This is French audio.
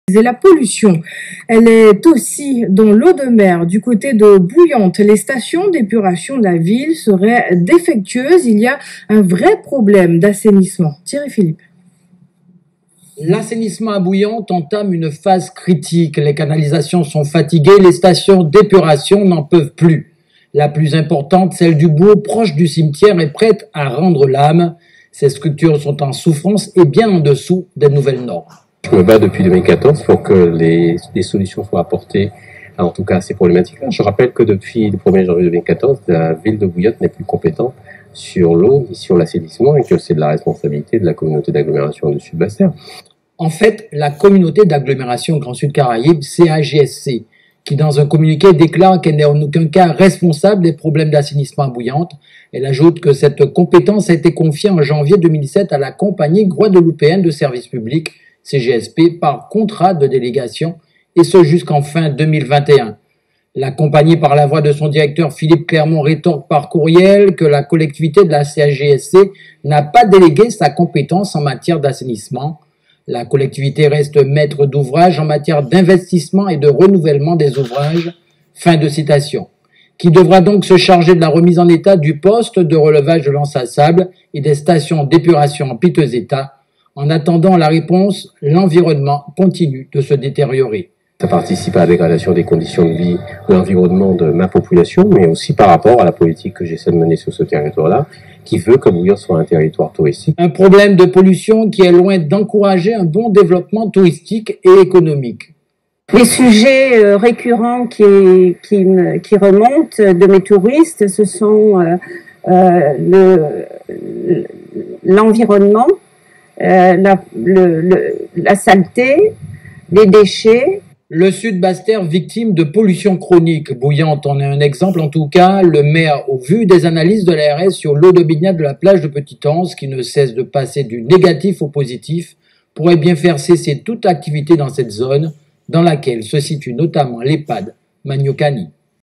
Et la pollution, elle est aussi dans l'eau de mer. Du côté de Bouillante, les stations d'épuration de la ville seraient défectueuses. Il y a un vrai problème d'assainissement. Thierry Philippe. L'assainissement à Bouillante entame une phase critique. Les canalisations sont fatiguées, les stations d'épuration n'en peuvent plus. La plus importante, celle du bourg, proche du cimetière, est prête à rendre l'âme. Ces structures sont en souffrance et bien en dessous des nouvelles normes. Je me bats depuis 2014 pour que des solutions soient apportées, en tout cas à ces problématiques-là. Je rappelle que depuis le 1er janvier 2014, la ville de Bouillante n'est plus compétente sur l'eau ni sur l'assainissement et que c'est de la responsabilité de la communauté d'agglomération du Sud-Bastère. En fait, la communauté d'agglomération Grand Sud Caraïbes, CAGSC, qui dans un communiqué déclare qu'elle n'est en aucun cas responsable des problèmes d'assainissement à Bouillante. Elle ajoute que cette compétence a été confiée en janvier 2007 à la compagnie guadeloupéenne de services publics, CGSP, par contrat de délégation, et ce jusqu'en fin 2021. La compagnie, par la voix de son directeur Philippe Clermont, rétorque par courriel que la collectivité de la CAGSC n'a pas délégué sa compétence en matière d'assainissement. La collectivité reste maître d'ouvrage en matière d'investissement et de renouvellement des ouvrages. Fin de citation. Qui devra donc se charger de la remise en état du poste de relevage de l'anse à sable et des stations d'épuration en piteux état. En attendant la réponse, l'environnement continue de se détériorer. Ça participe à la dégradation des conditions de vie, de l'environnement de ma population, mais aussi par rapport à la politique que j'essaie de mener sur ce territoire-là, qui veut que Bouillante soit un territoire touristique. Un problème de pollution qui est loin d'encourager un bon développement touristique et économique. Les sujets récurrents qui remontent de mes touristes, ce sont l'environnement, la saleté, les déchets. Le Sud-Bastère victime de pollution chronique. Bouillante en est un exemple en tout cas. Le maire, au vu des analyses de l'ARS sur l'eau de baignade de la plage de Petit-Anse, qui ne cesse de passer du négatif au positif, pourrait bien faire cesser toute activité dans cette zone, dans laquelle se situe notamment l'EHPAD Magnocani.